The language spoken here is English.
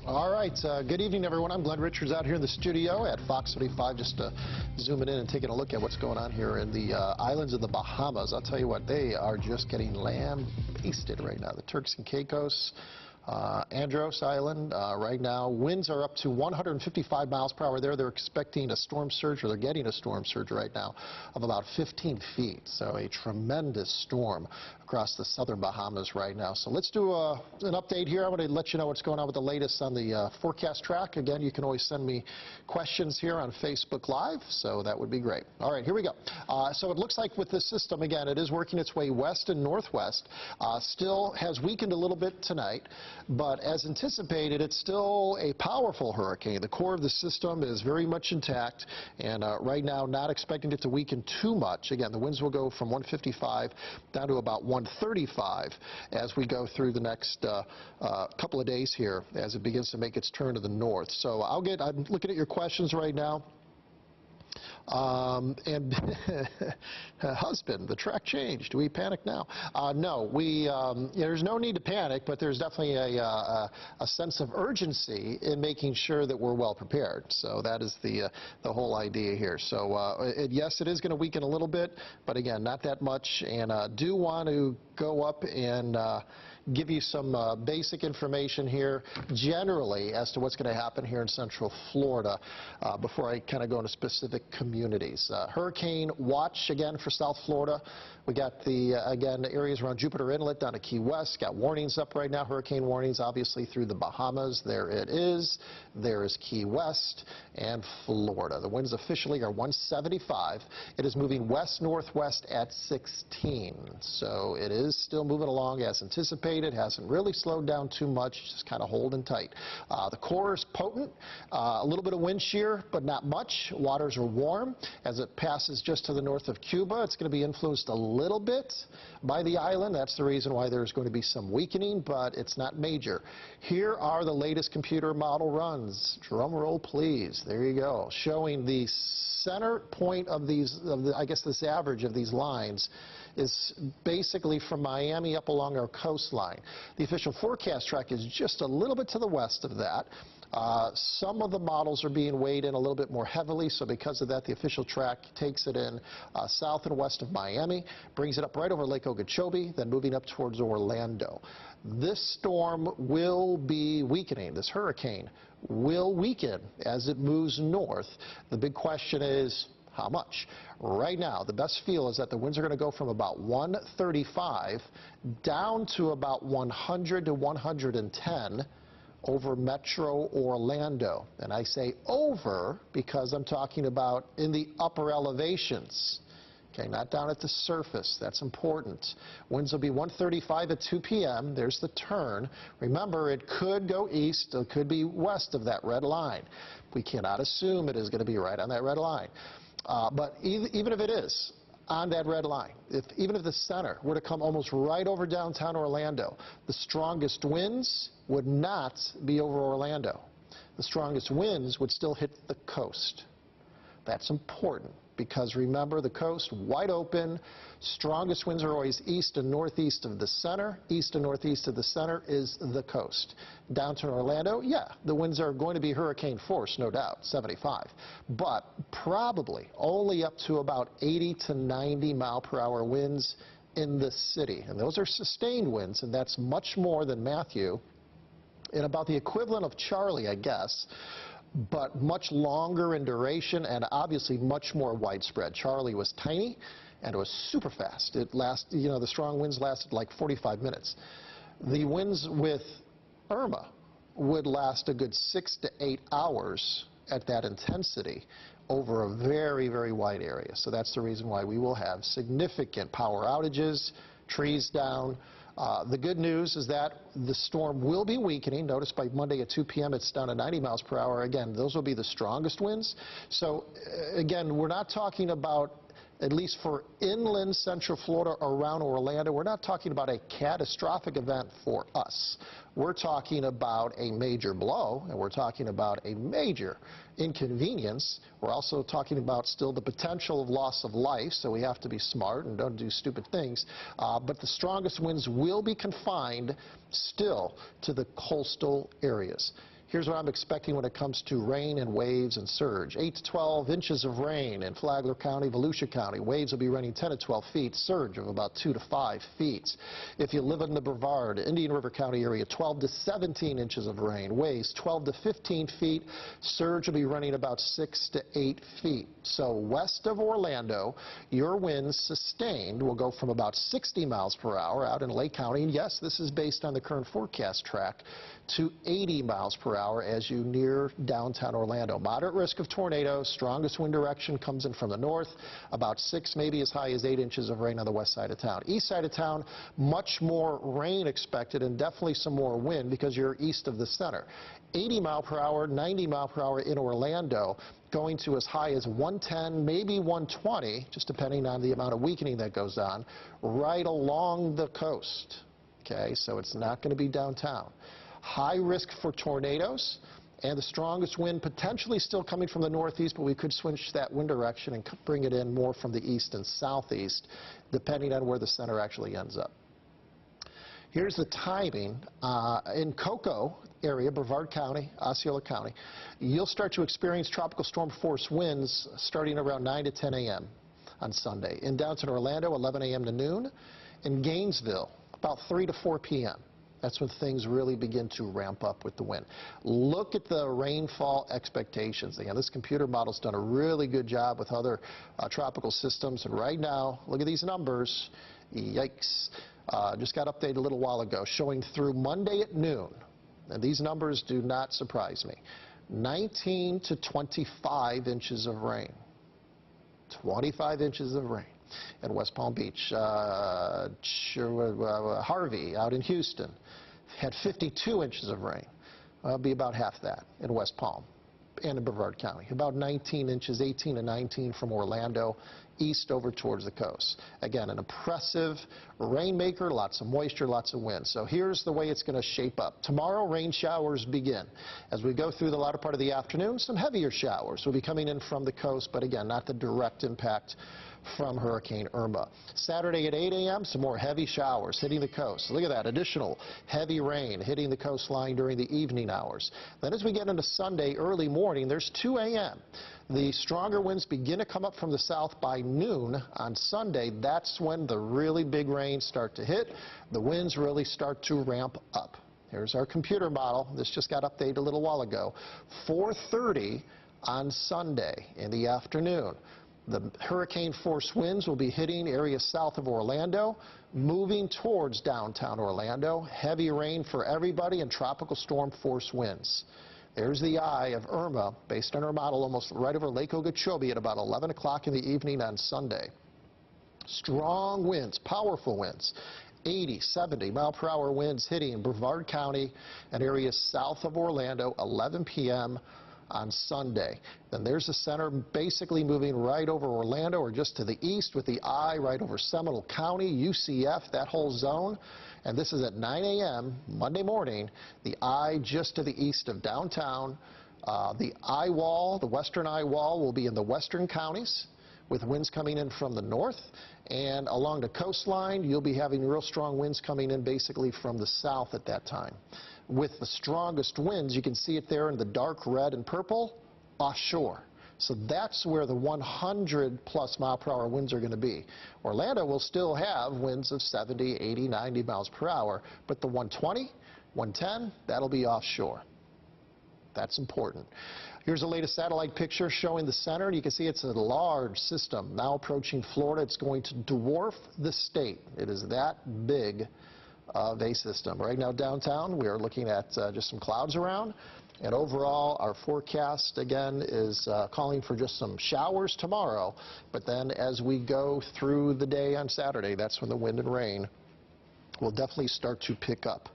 All right, good evening, everyone. I'm Glenn Richards out here in the studio at Fox 35, just zooming in and taking a look at what's going on here in the islands of the Bahamas. I'll tell you what, they are just getting lambasted right now. The Turks and Caicos, Andros Island, right now, winds are up to 155 miles per hour there. They're expecting a storm surge, or they're getting a storm surge right now of about 15 feet. So a tremendous storm across the southern Bahamas right now. So let's do an update here. I want to let you know what's going on with the latest on the forecast track. Again, you can always send me questions here on Facebook Live, so that would be great. All right, here we go. So it looks like with this system, again, it is working its way west and northwest. Still has weakened a little bit tonight, but as anticipated, it's still a powerful hurricane. The core of the system is very much intact, and right now not expecting it to weaken too much. Again, the winds will go from 155 down to about 135 as we go through the next couple of days here as it begins to make its turn to the north. So I'm looking at your questions right now. And husband, the track changed. Do we panic now? No, there's no need to panic, but there's definitely a sense of urgency in making sure that we're well prepared. So that is the whole idea here. So yes, it is going to weaken a little bit, but again, not that much. And do want to go up and give you some basic information here generally as to what's going to happen here in Central Florida before I kind of go into specific communities. Hurricane watch again for South Florida. We got again, areas around Jupiter Inlet down to Key West. Got warnings up right now, hurricane warnings obviously through the Bahamas. There it is. There is Key West and Florida. The winds officially are 175. It is moving west-northwest at 16. So it is still moving along as anticipated. Hasn't really slowed down too much, just kind of holding tight. The core is potent. A little bit of wind shear, but not much. Waters are warm. As it passes just to the north of Cuba, it's going to be influenced a little bit by the island. That's the reason why there's going to be some weakening, but it's not major. Here are the latest computer model runs. Drum roll, please. There you go. Showing the center point of these, I guess this average of these lines is basically from Miami up along our coastline. The official forecast track is just a little bit to the west of that. Some of the models are being weighed in a little bit more heavily, so because of that, the official track takes it in south and west of Miami, brings it up right over Lake Okeechobee, then moving up towards Orlando. This storm will be weakening. This hurricane will weaken as it moves north. The big question is, how much? Right now, the best feel is that the winds are going to go from about 135 down to about 100 to 110 over Metro Orlando. And I say over because I'm talking about in the upper elevations. Okay, not down at the surface. That's important. Winds will be 135 at 2 p.m. There's the turn. Remember, it could go east. It could be west of that red line. We cannot assume it is going to be right on that red line. But even if it is on that red line, even if the center were to come almost right over downtown Orlando, the strongest winds would not be over Orlando. The strongest winds would still hit the coast. That's important because remember, the coast wide open. Strongest winds are always east and northeast of the center. East and northeast of the center is the coast. Downtown Orlando, yeah, the winds are going to be hurricane force, no doubt, 75. But probably only up to about 80 to 90 mile per hour winds in the city. And those are sustained winds, and that's much more than Matthew and about the equivalent of Charlie, I guess, but much longer in duration and obviously much more widespread. Charlie was tiny and it was super fast. It lasted, the strong winds lasted like 45 minutes. The winds with Irma would last a good 6 to 8 hours at that intensity over a very, very wide area. So that's the reason why we will have significant power outages, trees down. The good news is that the storm will be weakening. Notice by Monday at 2 p.m. it's down to 90 miles per hour. Again, those will be the strongest winds. So again, we're not talking about, at least for inland Central Florida around Orlando, we're not talking about a catastrophic event for us. We're talking about a major blow, and we're talking about a major inconvenience. We're also talking about still the potential of loss of life, so we have to be smart and don't do stupid things. But the strongest winds will be confined still to the coastal areas. Here's what I'm expecting when it comes to rain and waves and surge. 8 to 12 inches of rain in Flagler County, Volusia County. Waves will be running 10 to 12 feet. Surge of about 2 to 5 feet. If you live in the Brevard, Indian River County area, 12 to 17 inches of rain. Waves 12 to 15 feet. Surge will be running about 6 to 8 feet. So west of Orlando, your winds sustained will go from about 60 miles per hour out in Lake County. And yes, this is based on the current forecast track, to 80 miles per hour as you near downtown Orlando. Moderate risk of tornadoes. Strongest wind direction comes in from the north, about 6, maybe as high as 8 inches of rain on the west side of town. East side of town, much more rain expected and definitely some more wind because you're east of the center. 80 mile per hour, 90 mile per hour in Orlando, going to as high as 110, maybe 120, just depending on the amount of weakening that goes on, right along the coast. Okay, so it's not going to be downtown. High risk for tornadoes, and the strongest wind potentially still coming from the northeast, but we could switch that wind direction and bring it in more from the east and southeast, depending on where the center actually ends up. Here's the timing. In Cocoa area, Brevard County, Osceola County, you'll start to experience tropical storm force winds starting around 9 to 10 a.m. on Sunday. In downtown Orlando, 11 a.m. to noon. In Gainesville, about 3 to 4 p.m. That's when things really begin to ramp up with the wind. Look at the rainfall expectations. Again, this computer model's done a really good job with other tropical systems. And right now, look at these numbers. Yikes. Just got updated a little while ago, showing through Monday at noon. And these numbers do not surprise me. 19 to 25 inches of rain. 25 inches of rain. In West Palm Beach. Harvey out in Houston had 52 inches of rain. It'll be about half that in West Palm and in Brevard County. About 19 inches, 18 to 19 from Orlando east over towards the coast. Again, an impressive rainmaker, lots of moisture, lots of wind. So here's the way it's going to shape up. Tomorrow, rain showers begin. As we go through the latter part of the afternoon, some heavier showers will be coming in from the coast, but again, not the direct impact from Hurricane Irma. Saturday at 8 a.m., some more heavy showers hitting the coast. Look at that, additional heavy rain hitting the coastline during the evening hours. Then as we get into Sunday early morning, there's 2 a.m. The stronger winds begin to come up from the south by noon on Sunday. That's when the really big rains start to hit. The winds really start to ramp up. Here's our computer model. This just got updated a little while ago. 4:30 on Sunday in the afternoon. The hurricane force winds will be hitting areas south of Orlando, moving towards downtown Orlando. Heavy rain for everybody and tropical storm force winds. There's the eye of Irma, based on our model, almost right over Lake Okeechobee at about 11 o'clock in the evening on Sunday. Strong winds, powerful winds. 80, 70 mile per hour winds hitting Brevard County and areas south of Orlando, 11 p.m. on Sunday. Then there's the center basically moving right over Orlando or just to the east with the eye right over Seminole County, UCF, that whole zone. And this is at 9 a.m. Monday morning, the eye just to the east of downtown. The eye wall, the western eye wall, will be in the western counties with winds coming in from the north. And along the coastline, you'll be having real strong winds coming in basically from the south at that time. With the strongest winds, you can see it there in the dark red and purple, offshore. So that's where the 100-plus mile per hour winds are going to be. Orlando will still have winds of 70, 80, 90 miles per hour, but the 120, 110, that'll be offshore. That's important. Here's the latest satellite picture showing the center. You can see it's a large system now approaching Florida. It's going to dwarf the state. It is that big of a system. Right now downtown, we are looking at just some clouds around. And overall, our forecast, again, is calling for just some showers tomorrow. But then as we go through the day on Saturday, that's when the wind and rain will definitely start to pick up.